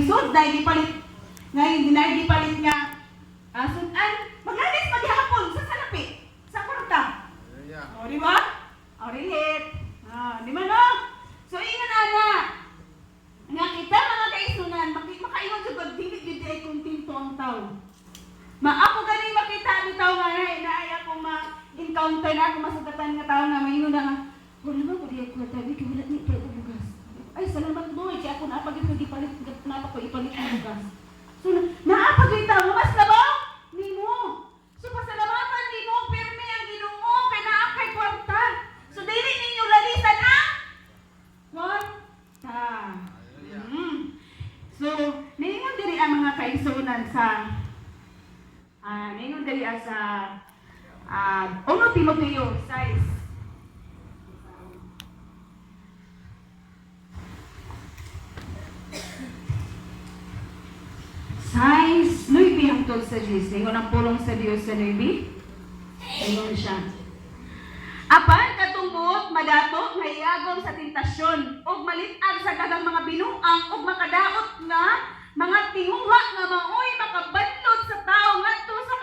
lisod, dahil gipalit, dahil gipalit nga, sunan, maglalis maghihapon sa salapi, sa kwarta. O, di ba? O, relate. Di ba no? So, ingon ana, nga kita mga kaisunan, makaingon sa God, hindi ay kontinto ang tao. Ako galing makita ang tao nga na ay ako ma-encounter na ako masugatan nga tao nga mayroon na nga, wala naman ko diya ko tabi, kaya wala niya ko bugas. Ay, salamat mo, kaya ako naapagin ko ipalit ang bugas. So, naapagin tao, mas na ba? Ni mo. So, pasalamatan ni mo, pirmi ang Ginoo kay naakay kwarta. So, dili ninyo lalisan ang kwarta. So, ningon diri ang mga kaigsunan sa ningon diri sa 1 Timoteo 6. Size, Nuibi hangtod sa Diyos. Ningon ang pulong sa Diyos sa Nuibi. Ningon siya. Apan katumbot, madato, mayagom sa tentasyon, og malitag sa dagang mga binuang, og makadaot nga, mga tinguha nga maoy makabadlot sa tao ngadto sa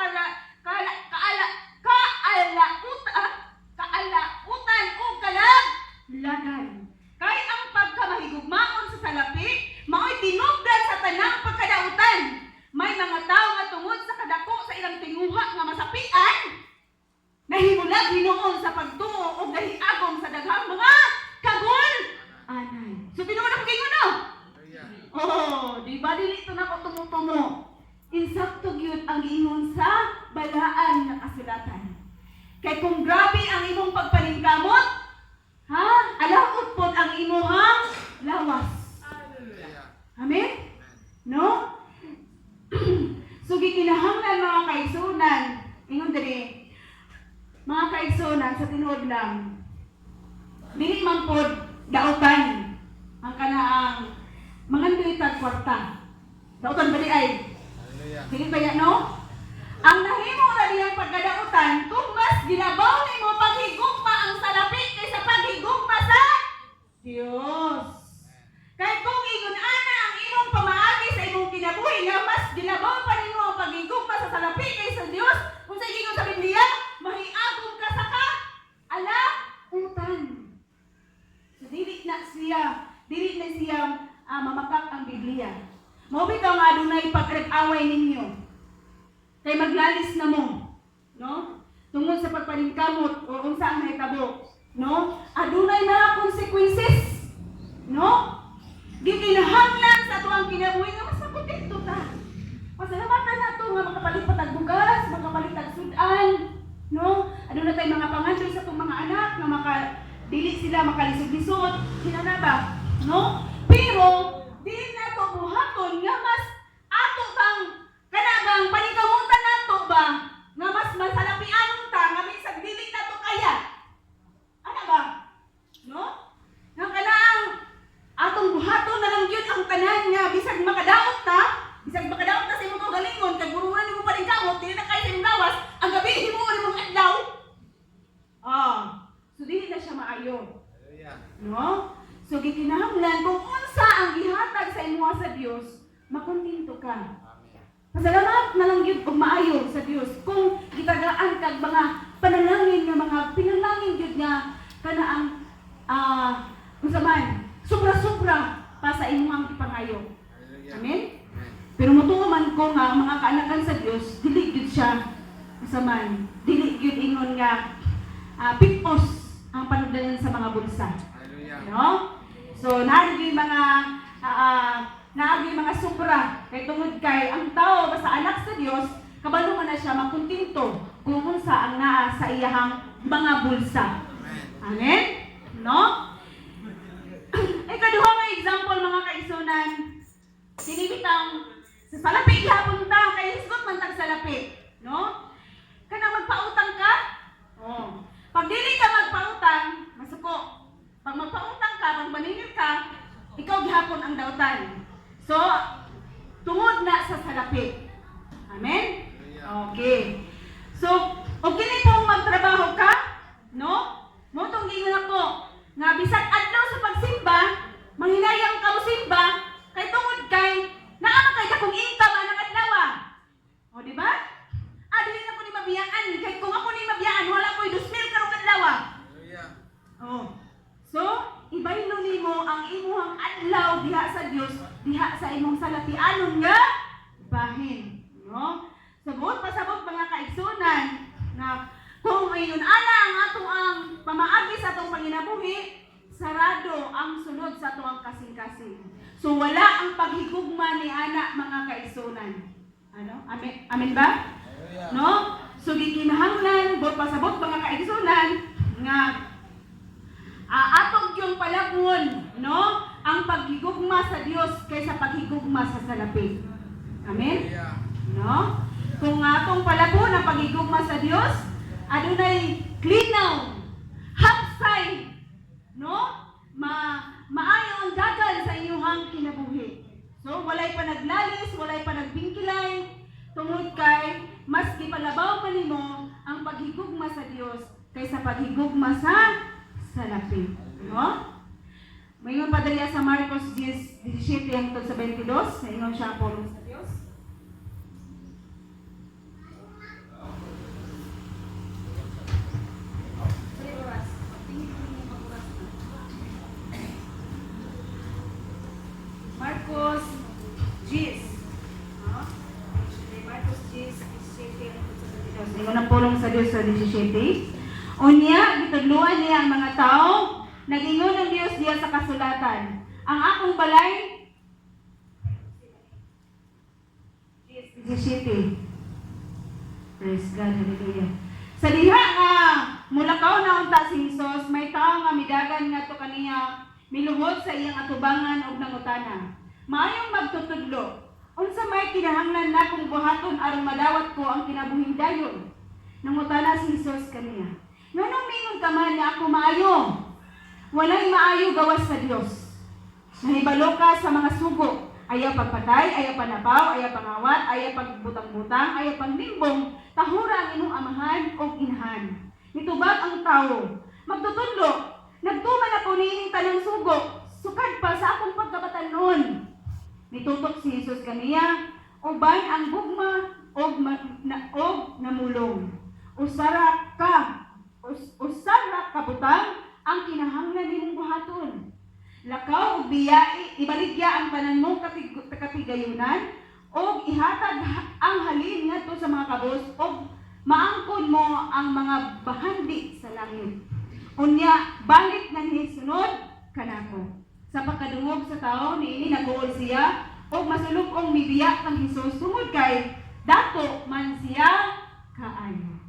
kaalautan o kalaglagan. Kay ang pagkamahigugmaon sa salapi, maoy tinubdan sa tanang pagkadautan. May mga tao nga tungod sa kadako sa ilang tinguha nga masapian, nahimulag Ginoo sa pagtuo o nahiagom sa daghang mga kagul-anay. So tinuod ako kayo no? Oh, di ba dili ito na ko tumutumo? Insakto gyud ang ingon sa balaan nga kasulatan. Kay kung grabe ang imong pagpaningkamot, alaot pod ang imong lawas. Amen? No? So gikinahanglan mga kaigsunan, ingon diri, mga kaigsunan sa tinuod lang, dili man pod dautan ang kanaang mangandoy tag kwarta. Dautan ba di ay? Dili ba yan, no? Ang nahimo na diyang pagkadautan, kung mas ginabaw nimo paghigugma ang salapi kaysa paghigugma sa Dios. Kay kung ingon ana ang imong pamaagi sa imong kinabuhi nga mas ginabaw pa nimo ang paghigugma sa salapi kaysa Dios, kung sa ingon sa Biblia, mahiagom ka sa utan. So dili na siya mamakak ang Biblia. Mao bitaw nga adunay pagkag-away ninyo. Kay maglalis na mo, no? Tungod sa pagpaningkamot o unsa ang mahitabo, no? Adunay mga consequences, no? Gikinahanglan sa tuang kinabuhi nga mas makontento ta. Pasalamatan nato nga makapalit patag bugas, makapalit tag sudan, no? Adunay tay mga pangandoy sa tong mga anak nga dili sila makalisod-lisod, hinana ba, no? Pero dili nato buhaton nga mas ato bang kanabang paningkamutan nato ba nga mas masalapianon ta nga minsan dili nato kaya. Ano ba? No? Nga kanaang atong buhaton na lang gyud ang tanan nga bisag makadaot ta sa imong galingon kay buruan nimo paningkamot dili na kay sa imong gawas, ang gabi himuon imong adlaw. So dili na siya maayo. No? So gikinahanglan kung unsa ang gihatag sa imong sa Dios, makontento ka. Pasalamat na lang gyud og maayo sa Dios kung gitagaan kag mga panalangin nga mga pinalangin gyud nga kanaang unsa man sobra-sobra pa sa imong ipangayo. Amen. Pero motuo man ko nga mga kaanakan sa Dios, dili gyud siya unsa man, dili gyud ingon nga pipos ang panugdanan sa mga bulsa. No? So naagi mga sobra kay tungod kay ang tao basta anak sa Dios, kabalo man na siya makontento kung unsa ang naa sa iyahang mga bulsa. Amen? No? Ikaduha nga example mga kaigsunan, sinibitang sa salapi gihapon ta kay hisgot man tag salapi, no? Kana magpautang ka? Pag dili ka magpautang, masuko. Pag magpautang ka, pag maningil ka, ikaw gihapon ang dautan. So, tungod na sa salapi. Amen? Okay. So, og kini pong magtrabaho ka, no? Mo tong giingon ako nga bisag adlaw sa pagsimba, manghinayang ka mo simba, kay tungod kay diha sa imong salatianon nga bahin, no? Pasabot mga kaigsunan na kung ayon ana ang atong ang pamaagi sa atong panginabuhi, sarado ang sulod sa atong kasing-kasing. So wala ang paghigugma ni ana mga kaigsunan. Ano? Amen, amen ba? No? So gikinahanglan pasabot mga kaigsunan nga atong yung palabon, no? Ang paghigugma sa Dios kaysa paghigugma sa salapi. Amen? No? Kung atong palabon ang paghigugma sa Dios, adunay klinaw, hapsay, no? Maayo ang dagan sa inyong kinabuhi. So, walay pa naglalis, walay pa nagbingkilay, tungod kay mas gipalabaw pa nimo ang paghigugma sa Dios kaysa paghigugma sa salapi. No? Mayon pa dali sa Marcos 10:17 hangtod sa 22, sa ingon siya pulong sa Dios. Marcos 10. Marcos 10:17 hangtod sa 22. Ingon ang pulong sa Dios sa 17. Unya, gitudluan niya ang mga tao, nag-ingon ng Diyos diya sa kasulatan. Ang akong balay, 17. Praise God, hallelujah. Sa diha nga, mulakaw na unta si Jesus, may tao nga midagan nga to kaniya, miluhod sa iyang atubangan o nangutana. Maayong magtutudlo, unsa may kinahanglan na kung buhaton aron madawat ko ang kinabuhing dayon. Nangutana si Jesus kaniya. Nganong mingon ka man na ako maayo? Walay maayo gawas sa Dios. Nahibalo ka sa mga sugo. Ayaw pagpatay, ayaw panapaw, ayaw pangawat, ayaw pagbutang-butang, ayaw panglimbong, tahura ang inyong amahan o inahan. Nitubag ang tao. Magtutudlo, nagtuman ako niining tanang sugo, sukad pa sa akong pagkabatan noon. Nitutok si Jesus kaniya, uban ang gugma og namulong. Usara kabutang ang kinahanglan nimong buhaton. Lakaw ug biyai, ibaligya ang tanan mo katigayunan og ihatag ang halin ngadto sa mga kabos og maangkon mo ang mga bahandi sa langit. Unya balik na ni sunod kanako. Sa pagkadungog sa tao niini naguol siya og masulog og mibiya kang Hesus tungod kay dato man siya kaayo.